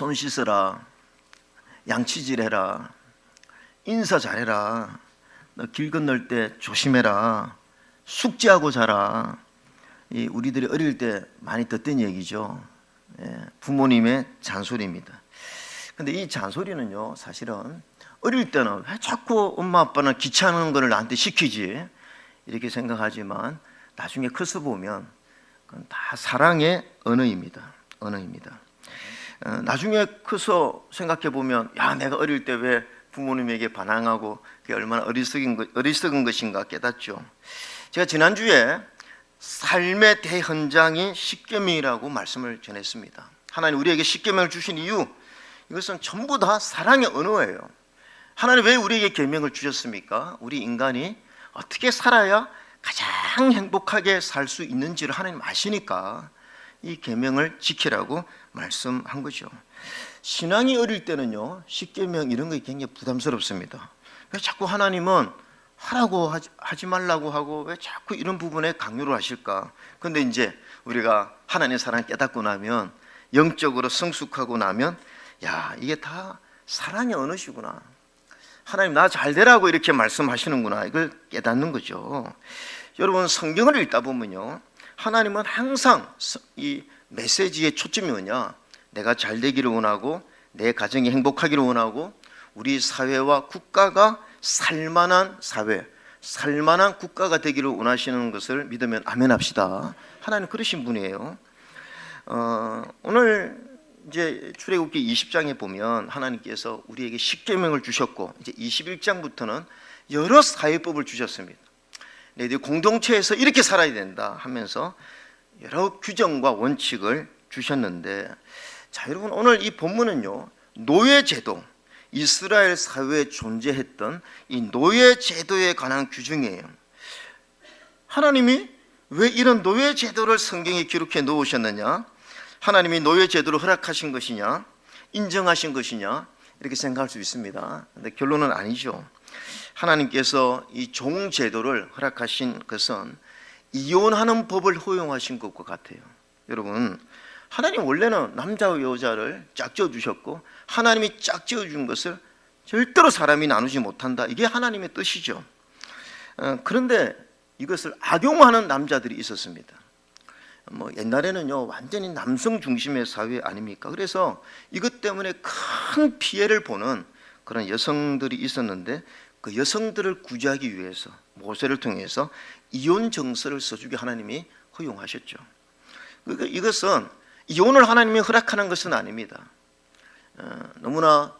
손 씻어라, 양치질해라, 인사 잘해라, 너 길 건널 때 조심해라, 숙제하고 자라. 이 우리들이 어릴 때 많이 듣던 얘기죠. 부모님의 잔소리입니다. 근데 이 잔소리는요, 사실은 어릴 때는 왜 자꾸 엄마 아빠는 귀찮은 거를 나한테 시키지 이렇게 생각하지만 나중에 커서 보면 그건 다 사랑의 언어입니다. 나중에 커서 생각해 보면, 야, 내가 어릴 때 왜 부모님에게 반항하고 그게 얼마나 어리석은 것인가 깨닫죠. 제가 지난주에 삶의 대현장인 십계명이라고 말씀을 전했습니다. 하나님 우리에게 십계명을 주신 이유, 이것은 전부 다 사랑의 언어예요. 하나님 왜 우리에게 계명을 주셨습니까? 우리 인간이 어떻게 살아야 가장 행복하게 살 수 있는지를 하나님 아시니까 이 계명을 지키라고 말씀한 거죠. 신앙이 어릴 때는요, 십계명 이런 거 굉장히 부담스럽습니다. 왜 자꾸 하나님은 하라고 하지 말라고 하고 왜 자꾸 이런 부분에 강요를 하실까? 근데 이제 우리가 하나님의 사랑 깨닫고 나면, 영적으로 성숙하고 나면, 야, 이게 다 사랑의 언어시구나, 하나님 나 잘 되라고 이렇게 말씀하시는구나, 이걸 깨닫는 거죠. 여러분, 성경을 읽다 보면요, 하나님은 항상 이 메시지의 초점이 뭐냐? 내가 잘 되기를 원하고, 내 가정이 행복하기를 원하고, 우리 사회와 국가가 살만한 사회, 살만한 국가가 되기를 원하시는 것을 믿으면 아멘 합시다. 하나님 그러신 분이에요. 오늘 이제 출애굽기 20장에 보면 하나님께서 우리에게 십계명을 주셨고, 이제 21장부터는 여러 사회법을 주셨습니다. 너희들 공동체에서 이렇게 살아야 된다 하면서 여러 규정과 원칙을 주셨는데, 자, 여러분, 오늘 이 본문은요, 노예제도, 이스라엘 사회에 존재했던 이 노예제도에 관한 규정이에요. 하나님이 왜 이런 노예제도를 성경에 기록해 놓으셨느냐? 하나님이 노예제도를 허락하신 것이냐, 인정하신 것이냐, 이렇게 생각할 수 있습니다. 근데 결론은 아니죠. 하나님께서 이 종제도를 허락하신 것은 이혼하는 법을 허용하신 것과 같아요. 여러분, 하나님 원래는 남자와 여자를 짝지어 주셨고, 하나님이 짝지어 준 것을 절대로 사람이 나누지 못한다, 이게 하나님의 뜻이죠. 그런데 이것을 악용하는 남자들이 있었습니다. 옛날에는요, 완전히 남성 중심의 사회 아닙니까? 그래서 이것 때문에 큰 피해를 보는 그런 여성들이 있었는데, 그 여성들을 구제하기 위해서 모세를 통해서 이혼 정서를 써주게 하나님이 허용하셨죠. 이것은 이혼을 하나님이 허락하는 것은 아닙니다. 너무나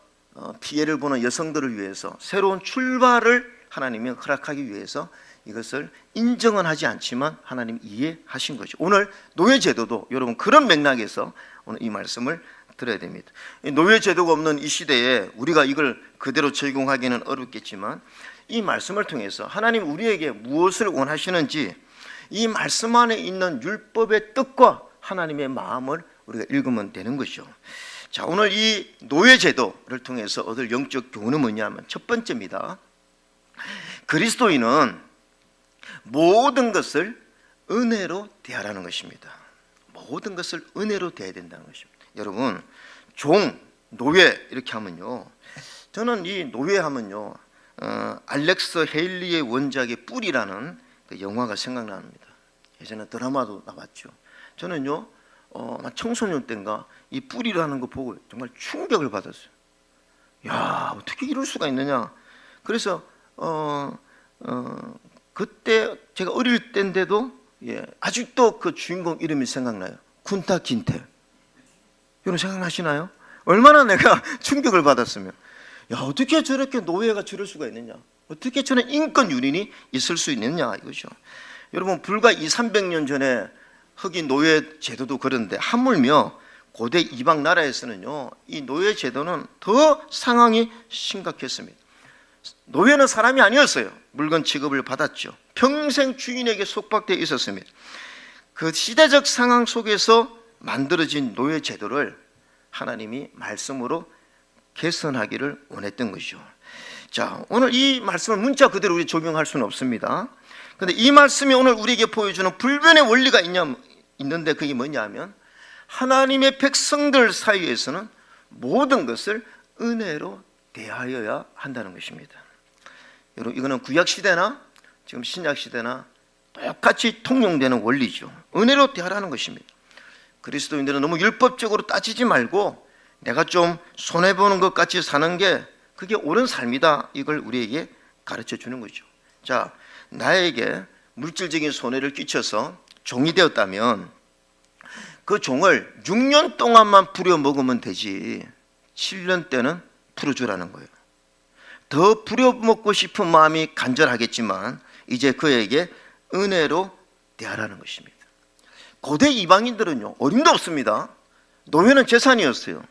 피해를 보는 여성들을 위해서 새로운 출발을 하나님이 허락하기 위해서 이것을 인정은 하지 않지만 하나님 이해하신 거죠. 오늘 노예제도도 여러분 그런 맥락에서 오늘 이 말씀을 들어야 됩니다. 노예제도가 없는 이 시대에 우리가 이걸 그대로 적용하기는 어렵겠지만, 이 말씀을 통해서 하나님 우리에게 무엇을 원하시는지, 이 말씀 안에 있는 율법의 뜻과 하나님의 마음을 우리가 읽으면 되는 것이죠. 자, 오늘 이 노예제도를 통해서 얻을 영적 교훈은 뭐냐면, 첫 번째입니다. 그리스도인은 모든 것을 은혜로 대하라는 것입니다. 모든 것을 은혜로 대해야 된다는 것입니다. 여러분, 종, 노예 이렇게 하면요, 저는 이 노예 하면요, 알렉스 헤일리의 원작의 뿔이라는 그 영화가 생각납니다. 예전에 드라마도 나왔죠. 저는요, 청소년 때인가 이 뿔이라는 거 보고 정말 충격을 받았어요. 야, 어떻게 이럴 수가 있느냐. 그래서 그때 제가 어릴 때인데도 아직도 그 주인공 이름이 생각나요. 군타 긴테. 여러분 생각나시나요? 얼마나 내가 충격을 받았으면, 야, 어떻게 저렇게 노예가 저럴 수가 있느냐, 어떻게 저런 인권 유린이 있을 수 있느냐 이거죠. 여러분, 불과 200~300년 전에 흑인 노예 제도도 그런데 하물며 고대 이방 나라에서는요, 이 노예 제도는 더 상황이 심각했습니다. 노예는 사람이 아니었어요. 물건 취급을 받았죠. 평생 주인에게 속박되어 있었습니다. 그 시대적 상황 속에서 만들어진 노예 제도를 하나님이 말씀으로 개선하기를 원했던 것이죠. 자, 오늘 이 말씀을 문자 그대로 우리 적용할 수는 없습니다. 그런데 이 말씀이 오늘 우리에게 보여주는 불변의 원리가 있는데 그게 뭐냐면, 하나님의 백성들 사이에서는 모든 것을 은혜로 대하여야 한다는 것입니다. 여러분, 이거는 구약 시대나 지금 신약 시대나 똑같이 통용되는 원리죠. 은혜로 대하라는 것입니다. 그리스도인들은 너무 율법적으로 따지지 말고 내가 좀 손해보는 것 같이 사는 게 그게 옳은 삶이다, 이걸 우리에게 가르쳐 주는 거죠. 자, 나에게 물질적인 손해를 끼쳐서 종이 되었다면 그 종을 6년 동안만 부려먹으면 되지 7년 때는 풀어주라는 거예요. 더 부려먹고 싶은 마음이 간절하겠지만 이제 그에게 은혜로 대하라는 것입니다. 고대 이방인들은요, 어림도 없습니다. 노예는 재산이었어요.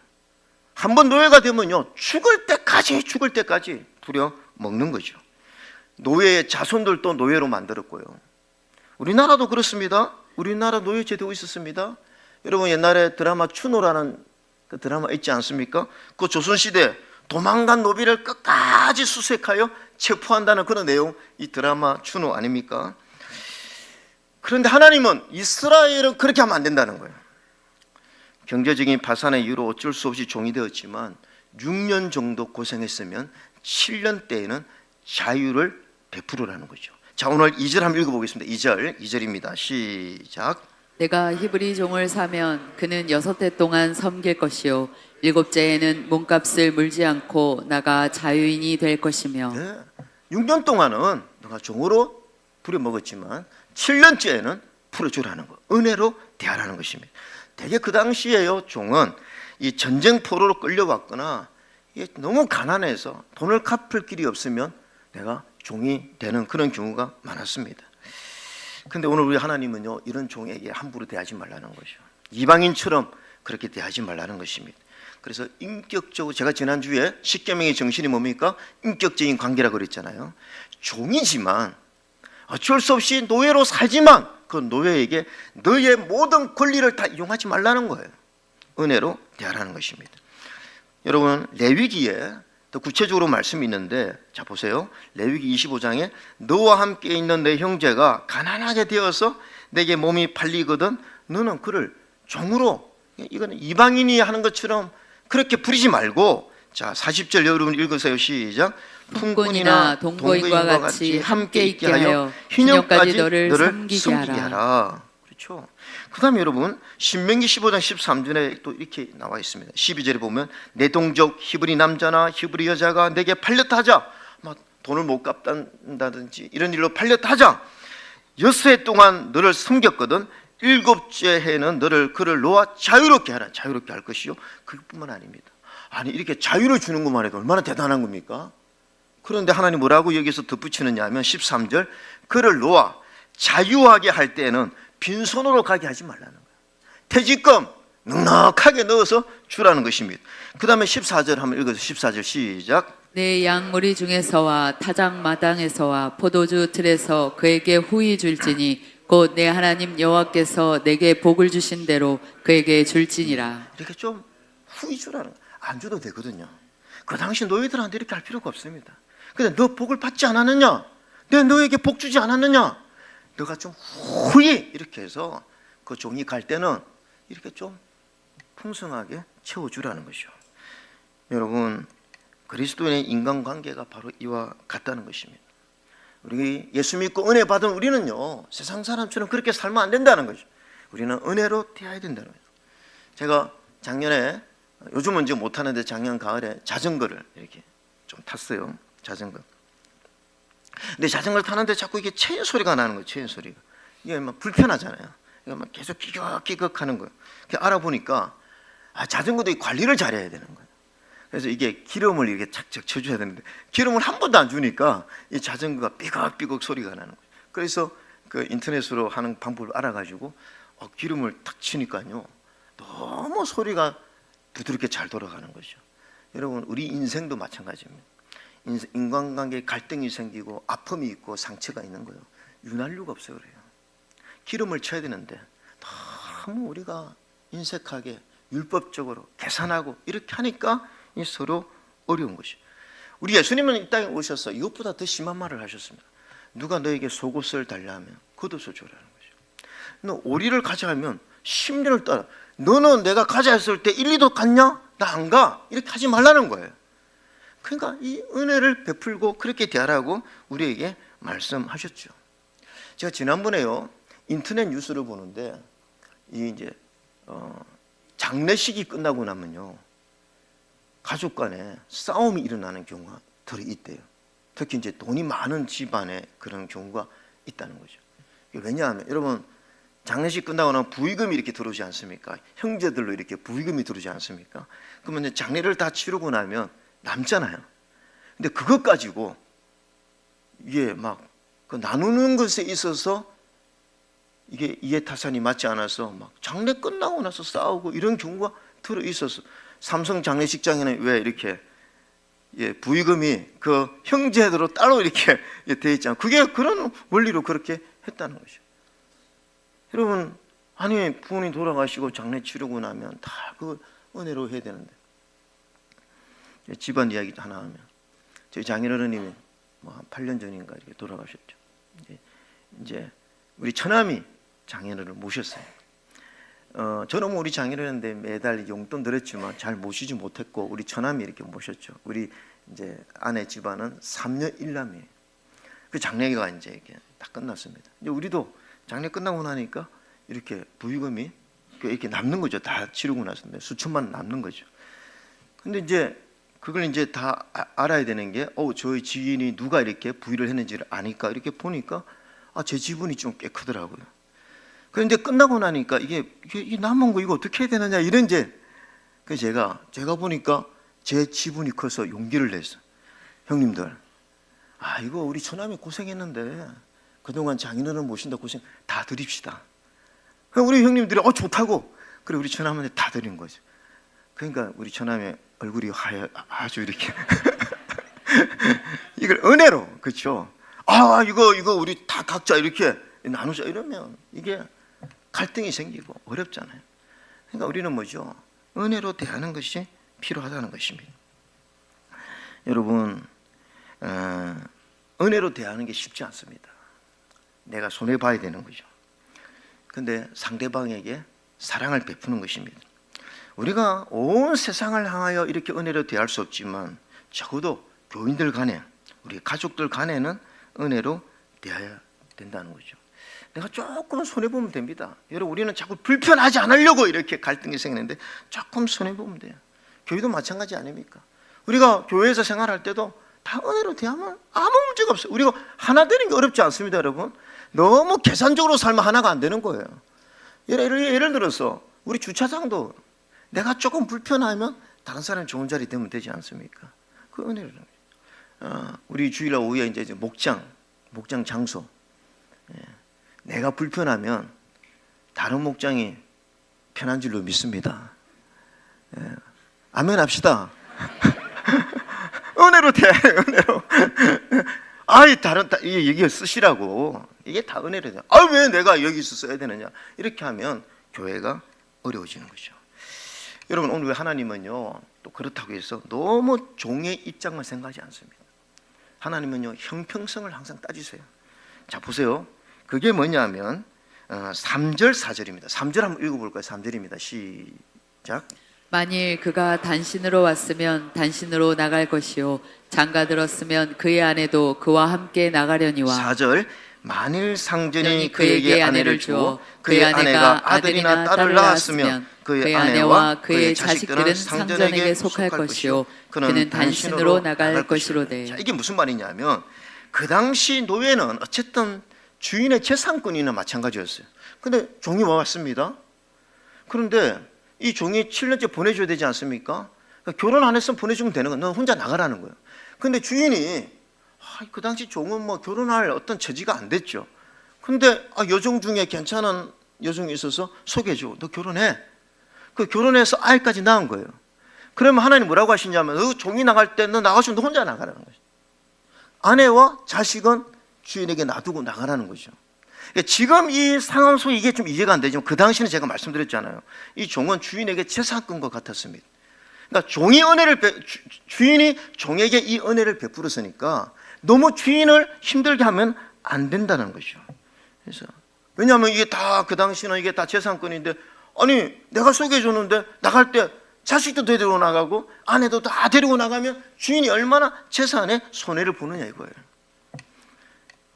한번 노예가 되면요, 죽을 때까지 부려먹는 거죠. 노예의 자손들도 노예로 만들었고요. 우리나라도 그렇습니다. 우리나라 노예 제도 있었습니다. 여러분, 옛날에 드라마 추노라는 그 드라마 있지 않습니까? 그 조선시대 도망간 노비를 끝까지 수색하여 체포한다는 그런 내용, 이 드라마 추노 아닙니까? 그런데 하나님은 이스라엘은 그렇게 하면 안 된다는 거예요. 경제적인 파산의 이유로 어쩔 수 없이 종이 되었지만 6년 정도 고생했으면 7년 때에는 자유를 베풀으라는 거죠. 자, 오늘 2절 한번 읽어보겠습니다. 2절입니다. 시작. 내가 히브리 종을 사면 그는 6해 동안 섬길 것이요 7째에는 몸값을 물지 않고 나가 자유인이 될 것이며. 네, 6년 동안은 너가 종으로 부려먹었지만 7년째에는 풀어주라는 거, 은혜로 대하라는 것입니다. 대개 그 당시에요, 종은 이 전쟁 포로로 끌려왔거나 너무 가난해서 돈을 갚을 길이 없으면 내가 종이 되는 그런 경우가 많았습니다. 근데 오늘 우리 하나님은요, 이런 종에게 함부로 대하지 말라는 거죠. 이방인처럼 그렇게 대하지 말라는 것입니다. 그래서 인격적으로, 제가 지난주에 십계명의 정신이 뭡니까? 인격적인 관계라고 그랬잖아요. 종이지만 어쩔 수 없이 노예로 살지만 그 노예에게 너의 모든 권리를 다 이용하지 말라는 거예요. 은혜로 대하라는 것입니다. 여러분, 레위기에 더 구체적으로 말씀이 있는데, 자 보세요. 레위기 25장에 너와 함께 있는 내 형제가 가난하게 되어서 내게 몸이 팔리거든 너는 그를 종으로, 이거는 이방인이 하는 것처럼 그렇게 부리지 말고, 자 40절 여러분 읽으세요. 시작. 품꾼이나 동거인과 같이 함께 있게 하여 희년까지 너를 섬기게 하라. 그렇죠. 그 다음에 여러분, 신명기 15장 13절에 또 이렇게 나와 있습니다. 12절에 보면 내 동족 히브리 남자나 히브리 여자가 내게 팔렸다 하자, 막 돈을 못 갚는다든지 이런 일로 팔렸다 하자, 6해 동안 너를 섬겼거든 7째 해는 그를 놓아 자유롭게 하라. 자유롭게 할 것이요, 그뿐만 아닙니다. 아니, 이렇게 자유를 주는 것만 해도 얼마나 대단한 겁니까? 그런데 하나님 뭐라고 여기서 덧붙이느냐 하면 13절, 그를 놓아 자유하게 할 때에는 빈손으로 가게 하지 말라는 거예요. 퇴직금 넉넉하게 넣어서 주라는 것입니다. 그 다음에 14절 한번 읽어서 14절 시작. 내 양무리 중에서와 타작 마당에서와 포도주 틀에서 그에게 후히 줄지니 곧 내 하나님 여호와께서 내게 복을 주신 대로 그에게 줄지니라. 이렇게 좀 후히 주라는 거예요. 안 줘도 되거든요. 그 당시 노예들한테 이렇게 할 필요가 없습니다. 근데 너 복을 받지 않았느냐? 내가 너에게 복 주지 않았느냐? 너가 좀 후히 이렇게 해서 그 종이 갈 때는 이렇게 좀 풍성하게 채워주라는 것이죠. 여러분, 그리스도인의 인간관계가 바로 이와 같다는 것입니다. 우리 예수 믿고 은혜 받은 우리는요, 세상 사람처럼 그렇게 살면 안 된다는 거죠. 우리는 은혜로 대해야 된다는 거죠. 제가 작년에, 요즘은 이제 못하는데 작년 가을에 자전거를 이렇게 좀 탔어요. 자전거. 근데 자전거를 타는데 자꾸 이게 체인 소리가 나는 거예요. 체인 소리가. 이게 막 불편하잖아요. 이거 막 계속 끼걱끼걱 하는 거예요. 알아보니까 자전거도 관리를 잘해야 되는 거예요. 그래서 이게 기름을 이렇게 착착 쳐줘야 되는데 기름을 한 번도 안 주니까 이 자전거가 삐걱삐걱 소리가 나는 거예요. 그래서 그 인터넷으로 하는 방법을 알아가지고 기름을 탁 치니까요, 너무 소리가 부드럽게 잘 돌아가는 거죠. 여러분, 우리 인생도 마찬가지입니다. 인간관계에 갈등이 생기고 아픔이 있고 상처가 있는 거예요. 윤활유가 없어요. 그래요. 기름을 쳐야 되는데 너무 우리가 인색하게 율법적으로 계산하고 이렇게 하니까 서로 어려운 것이죠. 우리 예수님은 이 땅에 오셔서 이것보다 더 심한 말을 하셨습니다. 누가 너에게 속옷을 달라면 겉옷을 주라는 거죠. 너 오리를 가져가면 10년을 따라, 너는 내가 가져왔을 때 1, 2도 갔냐? 나 안 가. 이렇게 하지 말라는 거예요. 그러니까 이 은혜를 베풀고 그렇게 대하라고 우리에게 말씀하셨죠. 제가 지난번에요 인터넷 뉴스를 보는데 이 이제 장례식이 끝나고 나면요 가족 간에 싸움이 일어나는 경우가 덜 있대요. 특히 이제 돈이 많은 집안에 그런 경우가 있다는 거죠. 왜냐하면 여러분 장례식 끝나고 나면 부의금이 이렇게 들어오지 않습니까? 형제들로 이렇게 부의금이 들어오지 않습니까? 그러면 이제 장례를 다 치르고 나면 남잖아요. 근데 그것 가지고 이게 막 그 나누는 것에 있어서 이게 이해타산이 맞지 않아서 막 장례 끝나고 나서 싸우고 이런 경우가 들어 있어서 삼성 장례식장에는 왜 이렇게 부의금이 그 형제대로 따로 이렇게 돼 있잖아요. 그게 그런 원리로 그렇게 했다는 거죠. 여러분 아니 부모님 돌아가시고 장례 치르고 나면 다 그 은혜로 해야 되는데 집안 이야기도 하나 하면 저희 장인어른님이 뭐 한 8년 전인가 이렇게 돌아가셨죠. 이제 우리 처남이 장인어른을 모셨어요. 저는 뭐 우리 장인어른인데 매달 용돈 드렸지만 잘 모시지 못했고 우리 처남이 이렇게 모셨죠. 우리 이제 아내 집안은 3녀 1남이에요. 그 장례가 이제 이렇게 다 끝났습니다. 이제 우리도 장례 끝나고 나니까 이렇게 부의금이 이렇게 남는 거죠. 다 치르고 나서 수천만 원 남는 거죠. 근데 이제 그걸 이제 다 알아야 되는 게 저희 지인이 누가 이렇게 부의를 했는지를 아니까 이렇게 보니까 제 지분이 좀 꽤 크더라고요. 그런데 끝나고 나니까 이게 남은 거 이거 어떻게 해야 되느냐 이런 이제 그래서 제가 보니까 제 지분이 커서 용기를 냈어. 형님들, 이거 우리 처남이 고생했는데 그동안 장인어른 모신다 고생 다 드립시다. 우리 형님들이 좋다고 그래 우리 처남한테 다 드린 거죠. 그러니까 우리 처남의 얼굴이 아주 이렇게 이걸 은혜로 그렇죠. 이거 우리 다 각자 이렇게 나누자 이러면 이게 갈등이 생기고 어렵잖아요. 그러니까 우리는 뭐죠? 은혜로 대하는 것이 필요하다는 것입니다. 여러분 은혜로 대하는 게 쉽지 않습니다. 내가 손해 봐야 되는 거죠. 근데 상대방에게 사랑을 베푸는 것입니다. 우리가 온 세상을 향하여 이렇게 은혜로 대할 수 없지만 적어도 교인들 간에 우리 가족들 간에는 은혜로 대해야 된다는 거죠. 내가 조금 손해보면 됩니다. 여러분 우리는 자꾸 불편하지 않으려고 이렇게 갈등이 생기는데 조금 손해보면 돼요. 교회도 마찬가지 아닙니까? 우리가 교회에서 생활할 때도 다 은혜로 대하면 아무 문제가 없어요. 우리가 하나 되는 게 어렵지 않습니다. 여러분 너무 계산적으로 살면 하나가 안 되는 거예요. 예를 들어서 우리 주차장도 내가 조금 불편하면 다른 사람이 좋은 자리 되면 되지 않습니까? 그 은혜를 우리 주일날 오후에 이제 목장 장소 내가 불편하면 다른 목장이 편한 줄로 믿습니다. 아멘 합시다. 은혜로 대해요. 은혜로. 여기 쓰시라고. 이게 다 은혜로 돼. 왜 내가 여기서 써야 되느냐? 이렇게 하면 교회가 어려워지는 거죠. 여러분 오늘 하나님은요 또 그렇다고 해서 너무 종의 입장만 생각하지 않습니다. 하나님은요 형평성을 항상 따지세요. 자 보세요. 그게 뭐냐면 3절 4절입니다. 3절 한번 읽어볼까요? 3절입니다. 시작. 만일 그가 단신으로 왔으면 단신으로 나갈 것이요 장가 들었으면 그의 아내도 그와 함께 나가려니와 4절. 만일 상전이 그에게 아내를 주어 그의 아내가 아들이나 딸을 낳았으면 그의 아내와 그의 자식들은 상전에게 속할 것이요 그는 단신으로 나갈 것이로되. 자, 이게 무슨 말이냐면 그 당시 노예는 어쨌든 주인의 재산권이나 마찬가지였어요. 근데 종이 왔습니다. 그런데 이 종이 7년째 보내줘야 되지 않습니까? 그러니까 결혼 안 했으면 보내주면 되는 거예요. 너 혼자 나가라는 거예요. 근데 주인이 그 당시 종은 뭐 결혼할 어떤 처지가 안 됐죠. 근데 여종 중에 괜찮은 여종이 있어서 소개해줘. 너 결혼해. 그 결혼해서 아이까지 낳은 거예요. 그러면 하나님 뭐라고 하시냐면 너 종이 나갈 때 너 나가시면 너 혼자 나가라는 거죠. 아내와 자식은 주인에게 놔두고 나가라는 거죠. 지금 이 상황 속에 이게 좀 이해가 안 되지만 그 당시는 제가 말씀드렸잖아요. 이 종은 주인에게 재산권과 같았습니다. 그러니까 주인이 종에게 이 은혜를 베풀었으니까 너무 주인을 힘들게 하면 안 된다는 거죠. 그래서 왜냐하면 이게 다 그 당시는 이게 다 재산권인데 내가 소개해 줬는데 나갈 때 자식도 데리고 나가고 아내도 다 데리고 나가면 주인이 얼마나 재산에 손해를 보느냐 이거예요.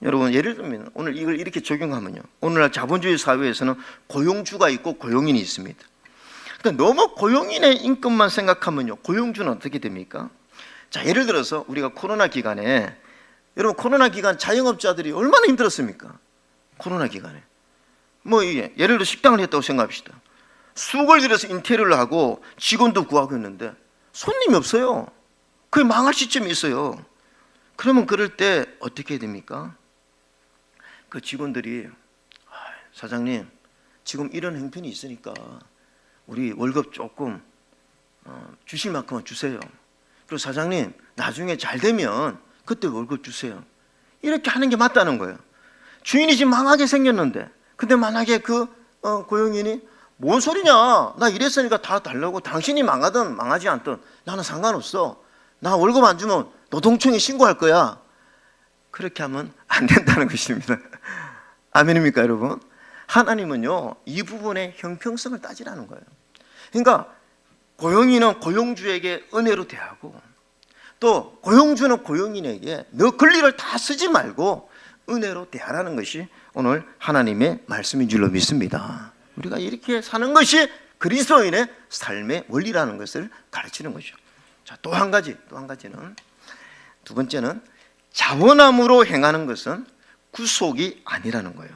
여러분, 예를 들면 오늘 이걸 이렇게 적용하면요, 오늘날 자본주의 사회에서는 고용주가 있고 고용인이 있습니다. 근데 너무 고용인의 인권만 생각하면요, 고용주는 어떻게 됩니까? 자, 예를 들어서 우리가 코로나 기간에, 여러분 코로나 기간 자영업자들이 얼마나 힘들었습니까? 코로나 기간에 이게 예를 들어 식당을 했다고 생각합시다. 수억을 들여서 인테리어를 하고 직원도 구하고 했는데 손님이 없어요. 거의 망할 시점이 있어요. 그러면 그럴 때 어떻게 해야 됩니까? 그 직원들이 사장님, 지금 이런 형편이 있으니까 우리 월급 조금 주실 만큼은 주세요. 그리고 사장님, 나중에 잘 되면 그때 월급 주세요. 이렇게 하는 게 맞다는 거예요. 주인이 지금 망하게 생겼는데, 근데 만약에 그 고용인이 뭔 소리냐, 나 이랬으니까 다 달라고, 당신이 망하든 망하지 않든 나는 상관없어, 나 월급 안 주면 노동청에 신고할 거야, 그렇게 하면 안 된다는 것입니다. 아멘입니까 여러분? 하나님은요, 이 부분의 형평성을 따지라는 거예요. 그러니까 고용인은 고용주에게 은혜로 대하고, 또 고용주는 고용인에게 너 권리를 다 쓰지 말고 은혜로 대하라는 것이 오늘 하나님의 말씀인 줄로 믿습니다. 우리가 이렇게 사는 것이 그리스도인의 삶의 원리라는 것을 가르치는 거죠. 자, 또 한 가지는, 두 번째는 자원함으로 행하는 것은 구속이 아니라는 거예요.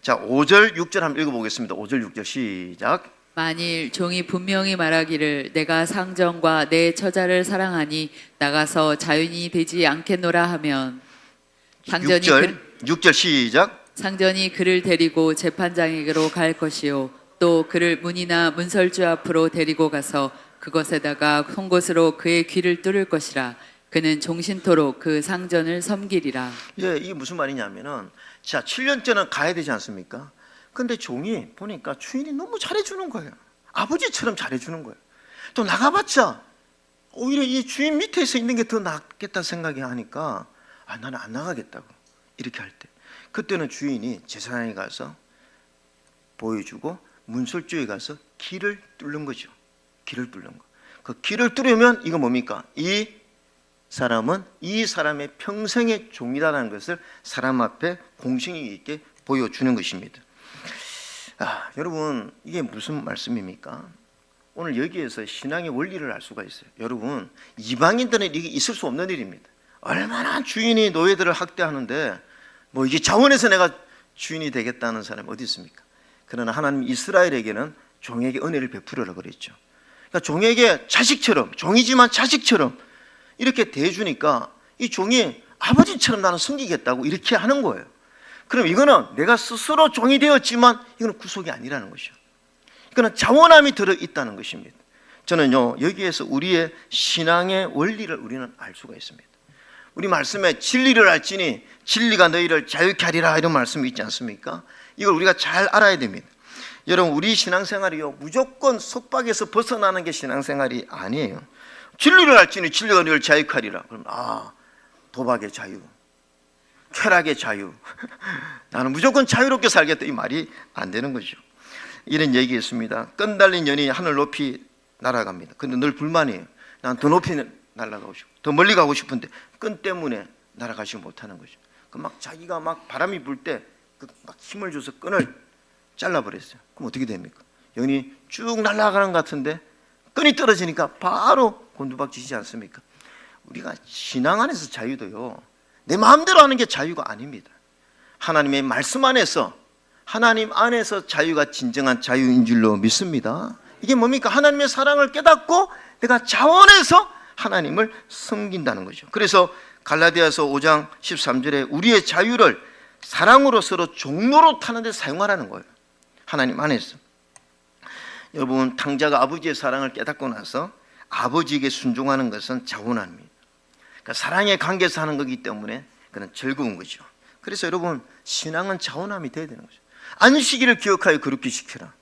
자, 5절 6절 한번 읽어보겠습니다. 5절 6절 시작. 만일 종이 분명히 말하기를 내가 상전과 내 처자를 사랑하니 나가서 자유인이 되지 않겠노라 하면, 상전이 6절 시작. 상전이 그를 데리고 재판장에게로 갈 것이요, 또 그를 문이나 문설주 앞으로 데리고 가서 그것에다가 송곳으로 그의 귀를 뚫을 것이라. 그는 종신토록 그 상전을 섬기리라. 예, 이게 무슨 말이냐면은, 자, 7년째는 가야 되지 않습니까? 근데 종이 보니까 주인이 너무 잘해주는 거예요. 아버지처럼 잘해주는 거예요. 또 나가봤자 오히려 이 주인 밑에서 있는 게 더 낫겠다 생각이 하니까, 나는 안 나가겠다고 이렇게 할 때, 그때는 주인이 제사장에 가서 보여주고 문설주에 가서 길을 뚫는 거죠. 길을 뚫는 거. 그 길을 뚫으면 이거 뭡니까? 이 사람은 이 사람의 평생의 종이라는 것을 사람 앞에 공신이 있게 보여주는 것입니다. 여러분, 이게 무슨 말씀입니까? 오늘 여기에서 신앙의 원리를 알 수가 있어요. 여러분, 이방인들은 이게 있을 수 없는 일입니다. 얼마나 주인이 노예들을 학대하는데 이게 자원해서 내가 주인이 되겠다는 사람이 어디 있습니까? 그러나 하나님 이스라엘에게는 종에게 은혜를 베풀으라 그랬죠. 그러니까 종에게 자식처럼, 종이지만 자식처럼 이렇게 대해주니까 이 종이 아버지처럼 나는 섬기겠다고 이렇게 하는 거예요. 그럼 이거는 내가 스스로 종이 되었지만 이거는 구속이 아니라는 것이죠. 이거는 자원함이 들어있다는 것입니다. 저는요, 여기에서 우리의 신앙의 원리를 우리는 알 수가 있습니다. 우리 말씀에 진리를 알지니 진리가 너희를 자유케 하리라, 이런 말씀이 있지 않습니까? 이걸 우리가 잘 알아야 됩니다. 여러분, 우리 신앙생활이요, 무조건 속박에서 벗어나는 게 신앙생활이 아니에요. 진리를 알지니 진리가 너희를 자유케 하리라. 그럼 도박의 자유, 쾌락의 자유, 나는 무조건 자유롭게 살겠다, 이 말이 안 되는 거죠. 이런 얘기했습니다. 끈 달린 연이 하늘 높이 날아갑니다. 근데 늘 불만이에요. 난 더 높이 날아가고 싶고 더 멀리 가고 싶은데 끈 때문에 날아가지 못하는 거죠. 자기가 바람이 불 때 막 힘을 줘서 끈을 잘라버렸어요. 그럼 어떻게 됩니까? 연이 쭉 날아가는 것 같은데 끈이 떨어지니까 바로 곤두박질이지 않습니까? 우리가 신앙 안에서 자유도요, 내 마음대로 하는 게 자유가 아닙니다. 하나님의 말씀 안에서, 하나님 안에서 자유가 진정한 자유인 줄로 믿습니다. 이게 뭡니까? 하나님의 사랑을 깨닫고 내가 자원해서 하나님을 섬긴다는 거죠. 그래서 갈라디아서 5장 13절에 우리의 자유를 사랑으로 서로 종로로 타는 데 사용하라는 거예요. 하나님 안에서. 여러분, 탕자가 아버지의 사랑을 깨닫고 나서 아버지에게 순종하는 것은 자원함입니다. 그러니까 사랑의 관계에서 하는 거기 때문에 그는 즐거운 거죠. 그래서 여러분, 신앙은 자원함이 돼야 되는 거죠. 안식일을 기억하여 거룩히 지켜라.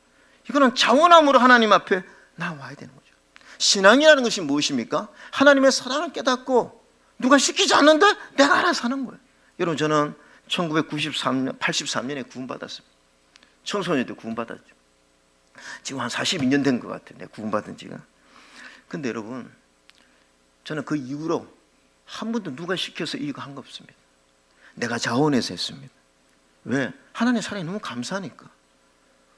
이거는 자원함으로 하나님 앞에 나와야 되는 거죠. 신앙이라는 것이 무엇입니까? 하나님의 사랑을 깨닫고 누가 시키지 않는데 내가 알아서 하는 거예요. 여러분, 저는 83년에 구원받았습니다. 청소년 때 구원받았죠. 지금 한 42년 된 것 같아요. 내가 구원받은 지가. 근데 여러분, 저는 그 이후로 한 번도 누가 시켜서 이거 한 거 없습니다. 내가 자원해서 했습니다. 왜? 하나님 사랑이 너무 감사하니까.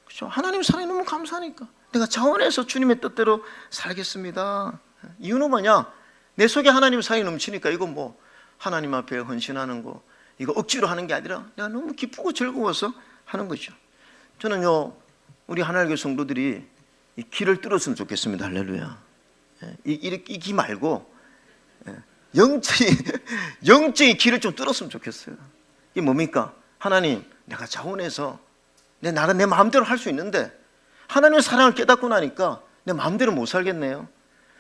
그렇죠? 하나님 사랑이 너무 감사하니까 내가 자원해서 주님의 뜻대로 살겠습니다. 이유는 뭐냐? 내 속에 하나님 사랑이 넘치니까. 이거 뭐 하나님 앞에 헌신하는 거 이거 억지로 하는 게 아니라 내가 너무 기쁘고 즐거워서 하는 거죠. 저는요, 우리 하나님의 성도들이 이 길을 뚫었으면 좋겠습니다. 할렐루야. 이 기 말고 영적인 길을 좀 뚫었으면 좋겠어요. 이게 뭡니까? 하나님, 내가 자원해서 내 마음대로 할 수 있는데 하나님의 사랑을 깨닫고 나니까 내 마음대로 못 살겠네요.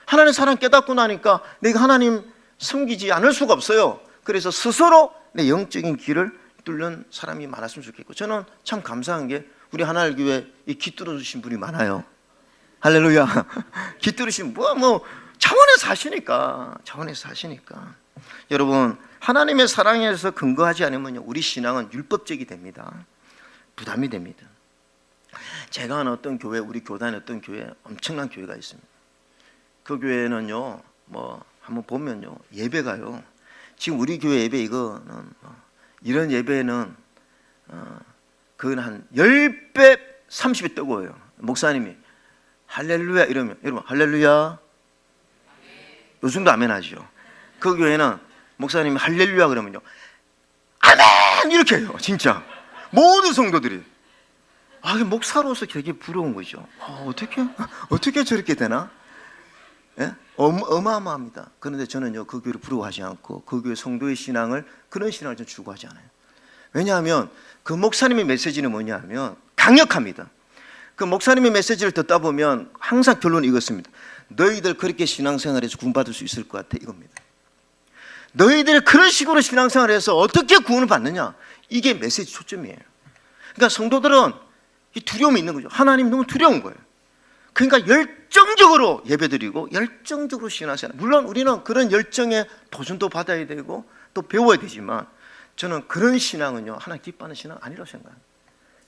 하나님의 사랑 깨닫고 나니까 내가 하나님 섬기지 않을 수가 없어요. 그래서 스스로 내 영적인 길을 뚫는 사람이 많았으면 좋겠고, 저는 참 감사한 게 우리 하나님교회 이 기 뚫어주신 분이 많아요. 할렐루야. 기 뚫으신 뭐 차원에서 하시니까. 여러분, 하나님의 사랑에서 근거하지 않으면 우리 신앙은 율법적이 됩니다. 부담이 됩니다. 제가 아는 어떤 교회, 우리 교단의 어떤 교회, 엄청난 교회가 있습니다. 그 교회는요, 뭐 한번 보면요, 예배가요, 지금 우리 교회 예배 이거는 이런 예배는 그건 한 10배 30배 뜨거워요. 목사님이 할렐루야 이러면 여러분 할렐루야 요즘도 아멘 하죠. 그 교회는 목사님이 할렐루야 그러면요 아멘 이렇게 해요. 진짜 모든 성도들이. 목사로서 되게 부러운 거죠. 어떻게 저렇게 되나? 예? 어마어마합니다. 그런데 저는요, 그 교회를 부러워하지 않고 그 교회 성도의 신앙을, 그런 신앙을 좀 추구하지 않아요. 왜냐하면 그 목사님의 메시지는 뭐냐 하면 강력합니다. 그 목사님의 메시지를 듣다 보면 항상 결론이 이것입니다. 너희들 그렇게 신앙생활해서 구원받을 수 있을 것 같아, 이겁니다. 너희들이 그런 식으로 신앙생활해서 어떻게 구원을 받느냐, 이게 메시지 초점이에요. 그러니까 성도들은 이 두려움이 있는 거죠. 하나님이 너무 두려운 거예요. 그러니까 열정적으로 예배드리고 열정적으로 신앙생활. 물론 우리는 그런 열정에 도전도 받아야 되고 또 배워야 되지만, 저는 그런 신앙은요, 하나님 기뻐하는 신앙 아니라고 생각합니다.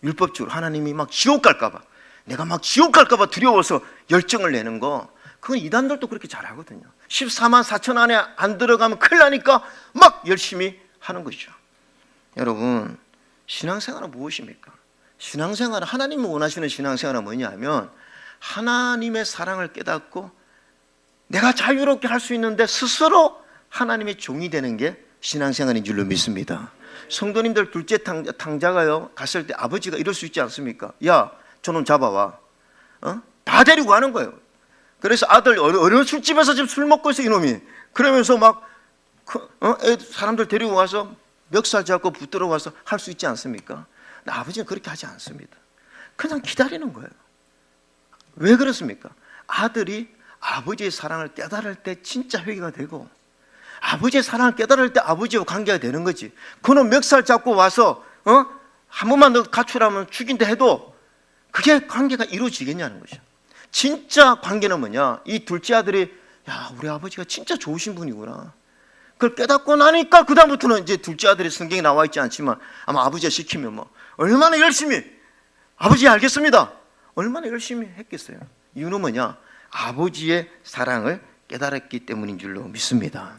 율법적으로 하나님이 막 지옥 갈까봐, 내가 막 지옥 갈까봐 두려워서 열정을 내는 거, 그건 이단들도 그렇게 잘하거든요. 14만 4천 안에 안 들어가면 큰일 나니까 막 열심히 하는 거죠. 여러분, 신앙생활은 무엇입니까? 신앙생활은, 하나님이 원하시는 신앙생활은 뭐냐 하면 하나님의 사랑을 깨닫고 내가 자유롭게 할 수 있는데 스스로 하나님의 종이 되는 게 신앙생활인 줄로 믿습니다. 성도님들, 둘째 탕자가요 갔을 때 아버지가 이럴 수 있지 않습니까? 야, 저놈 잡아와. 다 데리고 가는 거예요. 그래서 아들 어느 술집에서 지금 술 먹고 있어 이놈이. 그러면서 막 사람들 데리고 가서 멱살 잡고 붙들어 가서 할 수 있지 않습니까? 근데 아버지는 그렇게 하지 않습니다. 그냥 기다리는 거예요. 왜 그렇습니까? 아들이 아버지의 사랑을 깨달을 때 진짜 회개가 되고, 아버지의 사랑을 깨달을 때 아버지와 관계가 되는 거지. 그는 멱살 잡고 와서 한 번만 더 가출하면 죽인다 해도 그게 관계가 이루어지겠냐는 거죠. 진짜 관계는 뭐냐? 이 둘째 아들이, 야, 우리 아버지가 진짜 좋으신 분이구나, 그걸 깨닫고 나니까 그 다음부터는 이제 둘째 아들이, 성경에 나와 있지 않지만 아마 아버지가 시키면 뭐 얼마나 열심히, 아버지 알겠습니다, 얼마나 열심히 했겠어요. 이유는 뭐냐? 아버지의 사랑을 깨달았기 때문인 줄로 믿습니다.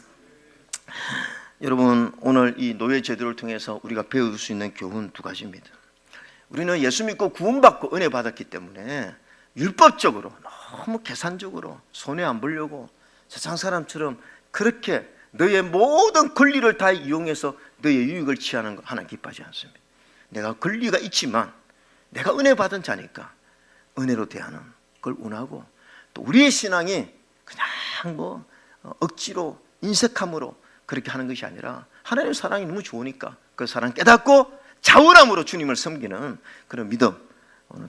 여러분, 오늘 이 노예 제도를 통해서 우리가 배울 수 있는 교훈 두 가지입니다. 우리는 예수 믿고 구원받고 은혜 받았기 때문에 율법적으로, 너무 계산적으로 손해 안 보려고 세상 사람처럼 그렇게 너의 모든 권리를 다 이용해서 너의 유익을 취하는 거 하나님 기뻐하지 않습니다. 내가 권리가 있지만 내가 은혜 받은 자니까 은혜로 대하는 걸 원하고, 또 우리의 신앙이 그냥 뭐 억지로 인색함으로 그렇게 하는 것이 아니라 하나님의 사랑이 너무 좋으니까 그 사랑 깨닫고 자원함으로 주님을 섬기는 그런 믿음,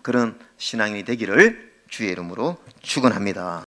그런 신앙이 되기를 주의 이름으로 축원합니다.